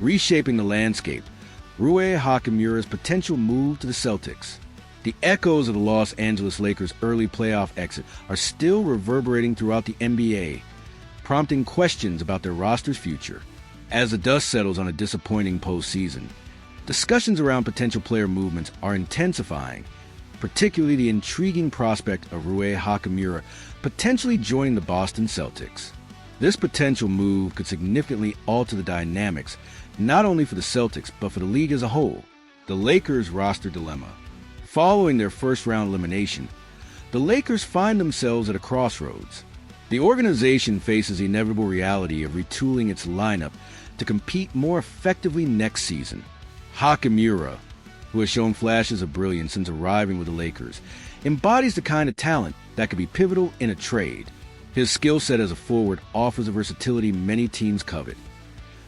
Reshaping the landscape, Rui Hachimura's potential move to the Celtics. The echoes of the Los Angeles Lakers' early playoff exit are still reverberating throughout the NBA, prompting questions about their roster's future. As the dust settles on a disappointing postseason, discussions around potential player movements are intensifying, particularly the intriguing prospect of Rui Hachimura potentially joining the Boston Celtics. This potential move could significantly alter the dynamics, not only for the Celtics, but for the league as a whole. The Lakers' roster dilemma. Following their first-round elimination, the Lakers find themselves at a crossroads. The organization faces the inevitable reality of retooling its lineup to compete more effectively next season. Hachimura, who has shown flashes of brilliance since arriving with the Lakers, embodies the kind of talent that could be pivotal in a trade. His skill set as a forward offers a versatility many teams covet,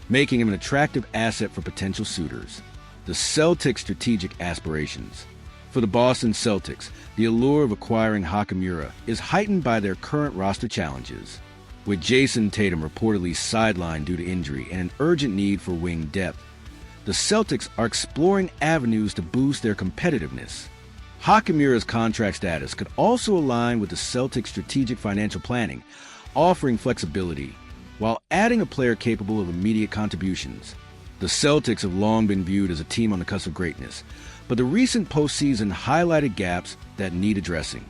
making him an attractive asset for potential suitors. The Celtics' strategic aspirations. For the Boston Celtics, the allure of acquiring Hachimura is heightened by their current roster challenges. With Jason Tatum reportedly sidelined due to injury and an urgent need for wing depth, the Celtics are exploring avenues to boost their competitiveness. Hachimura's contract status could also align with the Celtics' strategic financial planning, offering flexibility, while adding a player capable of immediate contributions. The Celtics have long been viewed as a team on the cusp of greatness, but the recent postseason highlighted gaps that need addressing.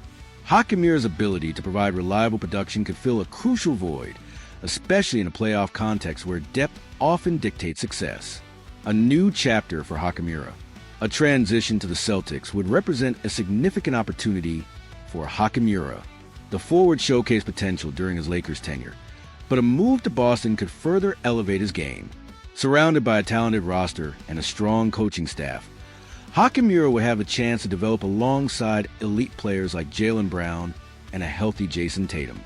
Hachimura's ability to provide reliable production could fill a crucial void, especially in a playoff context where depth often dictates success. A new chapter for Hachimura. A transition to the Celtics would represent a significant opportunity for Hachimura. The forward showcased potential during his Lakers tenure, but a move to Boston could further elevate his game. Surrounded by a talented roster and a strong coaching staff, Hachimura will have a chance to develop alongside elite players like Jaylen Brown and a healthy Jason Tatum.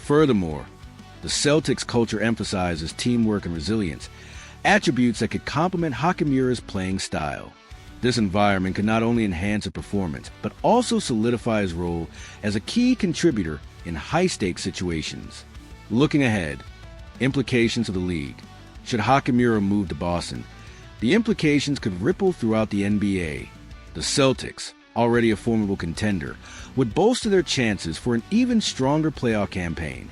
Furthermore, the Celtics' culture emphasizes teamwork and resilience, attributes that could complement Hachimura's playing style. This environment could not only enhance his performance, but also solidify his role as a key contributor in high-stakes situations. Looking ahead, implications for the league. Should Hachimura move to Boston, the implications could ripple throughout the NBA. The Celtics, already a formidable contender, would bolster their chances for an even stronger playoff campaign,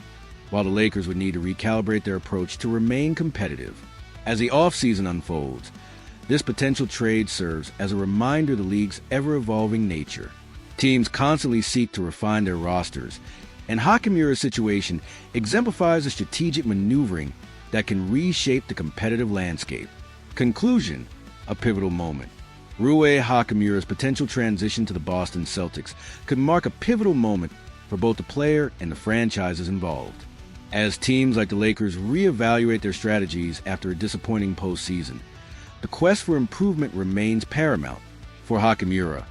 while the Lakers would need to recalibrate their approach to remain competitive. As the offseason unfolds, this potential trade serves as a reminder of the league's ever-evolving nature. Teams constantly seek to refine their rosters, and Hachimura's situation exemplifies the strategic maneuvering that can reshape the competitive landscape. Conclusion, a pivotal moment. Rui Hachimura's potential transition to the Boston Celtics could mark a pivotal moment for both the player and the franchises involved. As teams like the Lakers reevaluate their strategies after a disappointing postseason, the quest for improvement remains paramount. For Hachimura,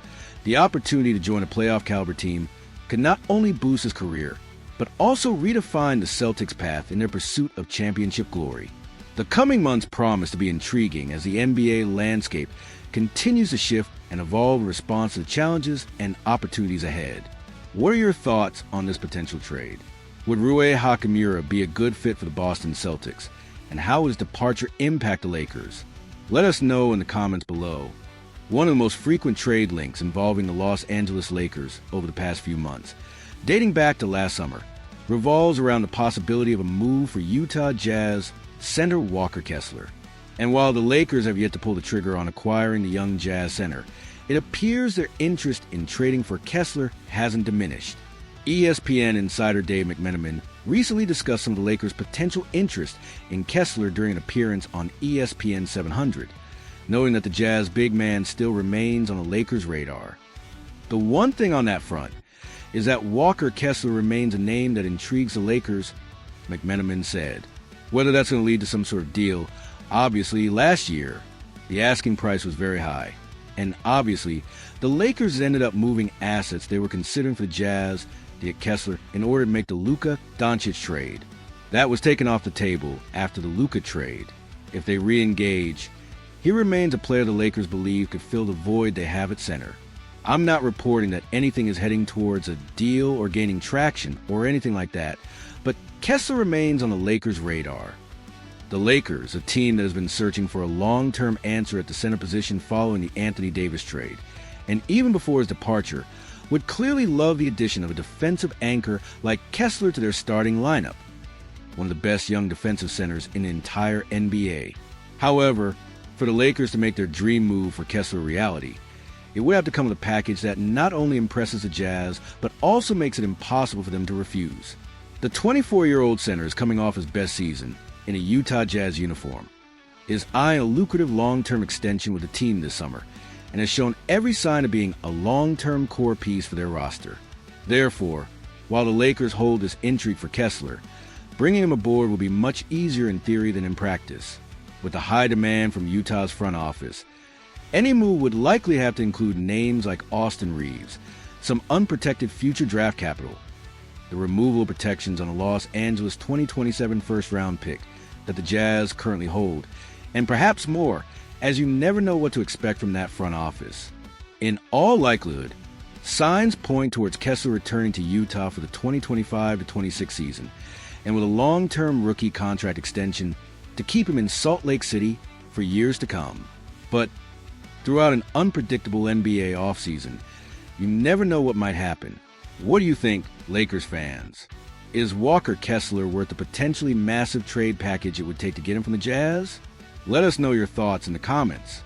the opportunity to join a playoff-caliber team could not only boost his career, but also redefine the Celtics' path in their pursuit of championship glory. The coming months promise to be intriguing as the NBA landscape continues to shift and evolve in response to the challenges and opportunities ahead. What are your thoughts on this potential trade? Would Rui Hachimura be a good fit for the Boston Celtics? And how would his departure impact the Lakers? Let us know in the comments below. One of the most frequent trade links involving the Los Angeles Lakers over the past few months, dating back to last summer, revolves around the possibility of a move for Utah Jazz center Walker Kessler. And while the Lakers have yet to pull the trigger on acquiring the young Jazz center, it appears their interest in trading for Kessler hasn't diminished. ESPN insider Dave McMenamin recently discussed some of the Lakers' potential interest in Kessler during an appearance on ESPN 700, noting that the Jazz big man still remains on the Lakers' radar. The one thing on that front is that Walker Kessler remains a name that intrigues the Lakers, McMenamin said. Whether that's going to lead to some sort of deal, obviously last year, the asking price was very high. And obviously, the Lakers ended up moving assets they were considering for the Jazz to get Kessler in order to make the Luka Doncic trade. That was taken off the table after the Luka trade. If they re-engage, he remains a player the Lakers believe could fill the void they have at center. I'm not reporting that anything is heading towards a deal or gaining traction or anything like that, but Kessler remains on the Lakers' radar. The Lakers, a team that has been searching for a long-term answer at the center position following the Anthony Davis trade, and even before his departure, would clearly love the addition of a defensive anchor like Kessler to their starting lineup, one of the best young defensive centers in the entire NBA. However, for the Lakers to make their dream move for Kessler a reality, it would have to come with a package that not only impresses the Jazz, but also makes it impossible for them to refuse. The 24-year-old center is coming off his best season in a Utah Jazz uniform, is eyeing a lucrative long-term extension with the team this summer, and has shown every sign of being a long-term core piece for their roster. Therefore, while the Lakers hold this intrigue for Kessler, bringing him aboard will be much easier in theory than in practice. With the high demand from Utah's front office, any move would likely have to include names like Austin Reeves, some unprotected future draft capital, the removal of protections on a Los Angeles 2027 first-round pick that the Jazz currently hold, and perhaps more, as you never know what to expect from that front office. In all likelihood, signs point towards Kessler returning to Utah for the 2025-26 season, and with a long-term rookie contract extension to keep him in Salt Lake City for years to come. But throughout an unpredictable NBA offseason, you never know what might happen. What do you think, Lakers fans? Is Walker Kessler worth the potentially massive trade package it would take to get him from the Jazz? Let us know your thoughts in the comments.